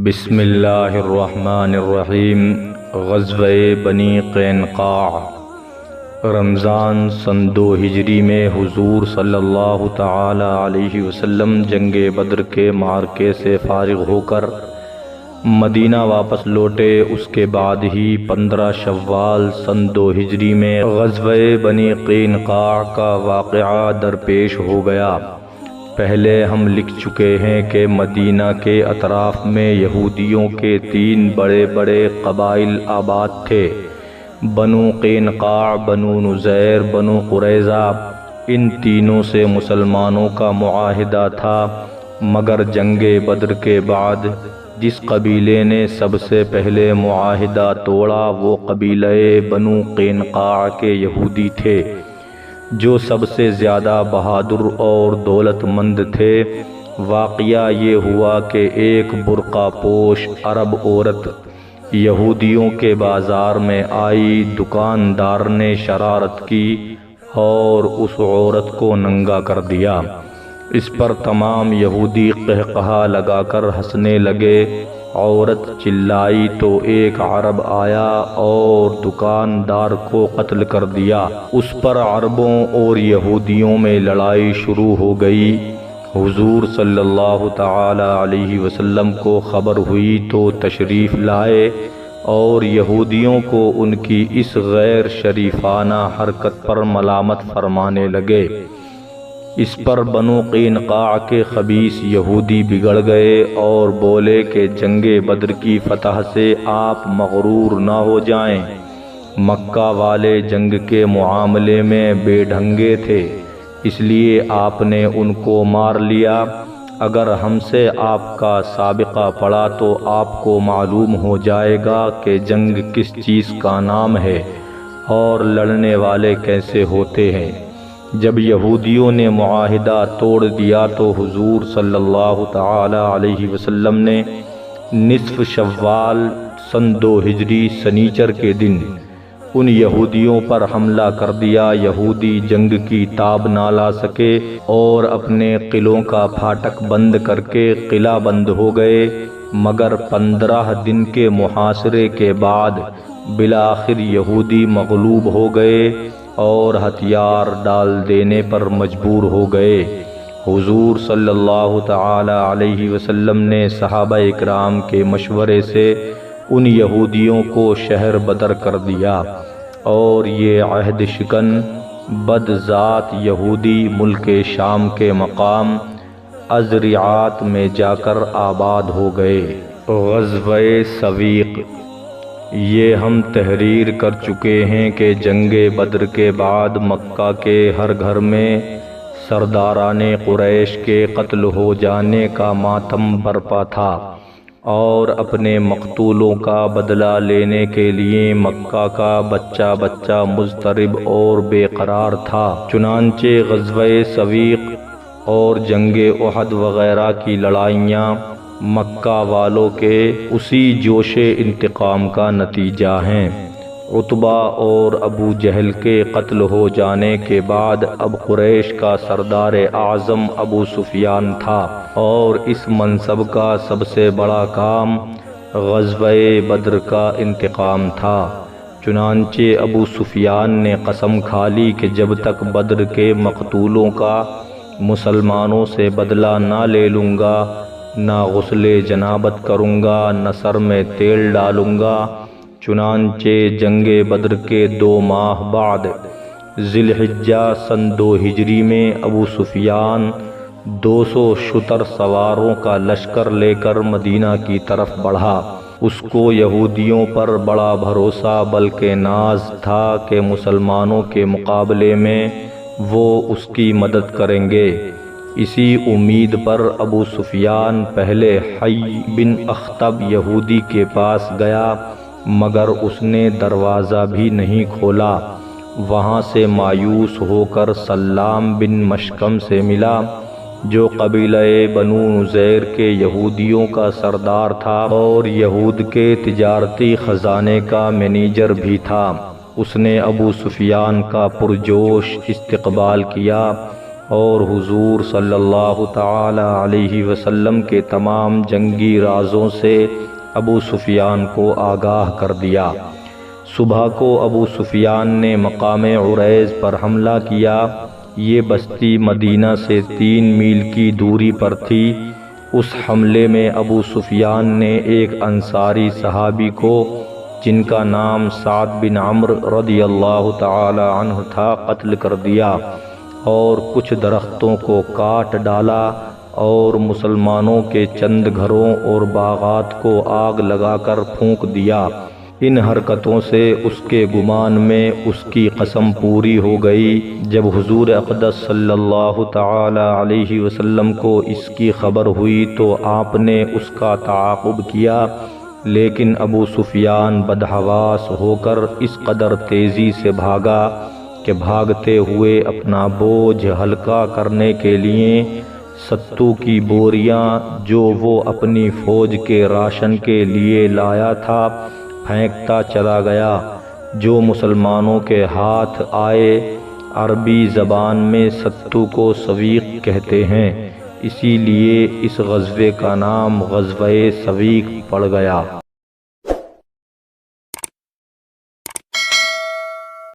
بسم اللہ الرحمن الرحیم۔ غزوہ بنی قینقاع۔ رمضان سن 2 ہجری میں حضور صلی اللہ تعالی علیہ وسلم جنگ بدر کے معرکے سے فارغ ہو کر مدینہ واپس لوٹے۔ اس کے بعد ہی 15 شوال سن 2 ہجری میں غزوہ بنی قینقاع کا واقعہ درپیش ہو گیا۔ پہلے ہم لکھ چکے ہیں کہ مدینہ کے اطراف میں یہودیوں کے 3 بڑے بڑے قبائل آباد تھے، بنو قینقاع، بنو نذیر، بنو قریظہ۔ ان تینوں سے مسلمانوں کا معاہدہ تھا، مگر جنگ بدر کے بعد جس قبیلے نے سب سے پہلے معاہدہ توڑا وہ قبیلہ بنو قینقاع کے یہودی تھے، جو سب سے زیادہ بہادر اور دولت مند تھے۔ واقعہ یہ ہوا کہ ایک برقع پوش عرب عورت یہودیوں کے بازار میں آئی۔ دکاندار نے شرارت کی اور اس عورت کو ننگا کر دیا۔ اس پر تمام یہودی قہقہا لگا کر ہنسنے لگے۔ عورت چلائی تو ایک عرب آیا اور دکاندار کو قتل کر دیا۔ اس پر عربوں اور یہودیوں میں لڑائی شروع ہو گئی۔ حضور صلی اللہ تعالی علیہ وسلم کو خبر ہوئی تو تشریف لائے اور یہودیوں کو ان کی اس غیر شریفانہ حرکت پر ملامت فرمانے لگے۔ اس پر بنو قینقاع کے خبیث یہودی بگڑ گئے اور بولے کہ جنگ بدر کی فتح سے آپ مغرور نہ ہو جائیں۔ مکہ والے جنگ کے معاملے میں بے ڈھنگے تھے، اس لیے آپ نے ان کو مار لیا۔ اگر ہم سے آپ کا سابقہ پڑا تو آپ کو معلوم ہو جائے گا کہ جنگ کس چیز کا نام ہے اور لڑنے والے کیسے ہوتے ہیں۔ جب یہودیوں نے معاہدہ توڑ دیا تو حضور صلی اللہ تعالی علیہ وسلم نے نصف شوال سن 2 ہجری سنیچر کے دن ان یہودیوں پر حملہ کر دیا۔ یہودی جنگ کی تاب نہ لا سکے اور اپنے قلعوں کا پھاٹک بند کر کے قلعہ بند ہو گئے، مگر 15 دن کے محاصرے کے بعد بالآخر یہودی مغلوب ہو گئے اور ہتھیار ڈال دینے پر مجبور ہو گئے۔ حضور صلی اللہ تعالی علیہ وسلم نے صحابہ اکرام کے مشورے سے ان یہودیوں کو شہر بدر کر دیا اور یہ عہد شکن بد ذات یہودی ملک شام کے مقام ازریعات میں جا کر آباد ہو گئے۔ غزوہ سویق۔ یہ ہم تحریر کر چکے ہیں کہ جنگ بدر کے بعد مکہ کے ہر گھر میں سرداران قریش کے قتل ہو جانے کا ماتم برپا تھا اور اپنے مقتولوں کا بدلہ لینے کے لیے مکہ کا بچہ بچہ مضطرب اور بے قرار تھا۔ چنانچہ غزوہ سویق اور جنگ احد وغیرہ کی لڑائیاں مکہ والوں کے اسی جوش انتقام کا نتیجہ ہیں۔ عتبہ اور ابو جہل کے قتل ہو جانے کے بعد اب قریش کا سردار اعظم ابو سفیان تھا اور اس منصب کا سب سے بڑا کام غزوہ بدر کا انتقام تھا۔ چنانچہ ابو سفیان نے قسم کھا لی کہ جب تک بدر کے مقتولوں کا مسلمانوں سے بدلہ نہ لے لوں گا، نہ غسل جنابت کروں گا، نہ سر میں تیل ڈالوں گا۔ چنانچہ جنگ بدر کے 2 ماہ بعد ذی الحجہ سن 2 ہجری میں ابو سفیان 200 شتر سواروں کا لشکر لے کر مدینہ کی طرف بڑھا۔ اس کو یہودیوں پر بڑا بھروسہ بلکہ ناز تھا کہ مسلمانوں کے مقابلے میں وہ اس کی مدد کریں گے۔ اسی امید پر ابو سفیان پہلے حی بن اخطب یہودی کے پاس گیا، مگر اس نے دروازہ بھی نہیں کھولا۔ وہاں سے مایوس ہو کر سلام بن مشکم سے ملا، جو قبیلہ بنو نذیر کے یہودیوں کا سردار تھا اور یہود کے تجارتی خزانے کا مینیجر بھی تھا۔ اس نے ابو سفیان کا پرجوش استقبال کیا اور حضور صلی اللہ تعالی علیہ وسلم کے تمام جنگی رازوں سے ابو سفیان کو آگاہ کر دیا۔ صبح کو ابو سفیان نے مقام عریض پر حملہ کیا۔ یہ بستی مدینہ سے 3 میل کی دوری پر تھی۔ اس حملے میں ابو سفیان نے ایک انصاری صحابی کو جن کا نام سعد بن عمرو رضی اللہ تعالی عنہ تھا قتل کر دیا اور کچھ درختوں کو کاٹ ڈالا اور مسلمانوں کے چند گھروں اور باغات کو آگ لگا کر پھونک دیا۔ ان حرکتوں سے اس کے گمان میں اس کی قسم پوری ہو گئی۔ جب حضور اقدس صلی اللہ تعالی علیہ وسلم کو اس کی خبر ہوئی تو آپ نے اس کا تعاقب کیا، لیکن ابو سفیان بدحواس ہو کر اس قدر تیزی سے بھاگا کہ بھاگتے ہوئے اپنا بوجھ ہلکا کرنے کے لیے ستو کی بوریاں جو وہ اپنی فوج کے راشن کے لیے لایا تھا پھینکتا چلا گیا، جو مسلمانوں کے ہاتھ آئے۔ عربی زبان میں ستو کو سویق کہتے ہیں، اسی لیے اس غزوے کا نام غزوہ سویق پڑ گیا۔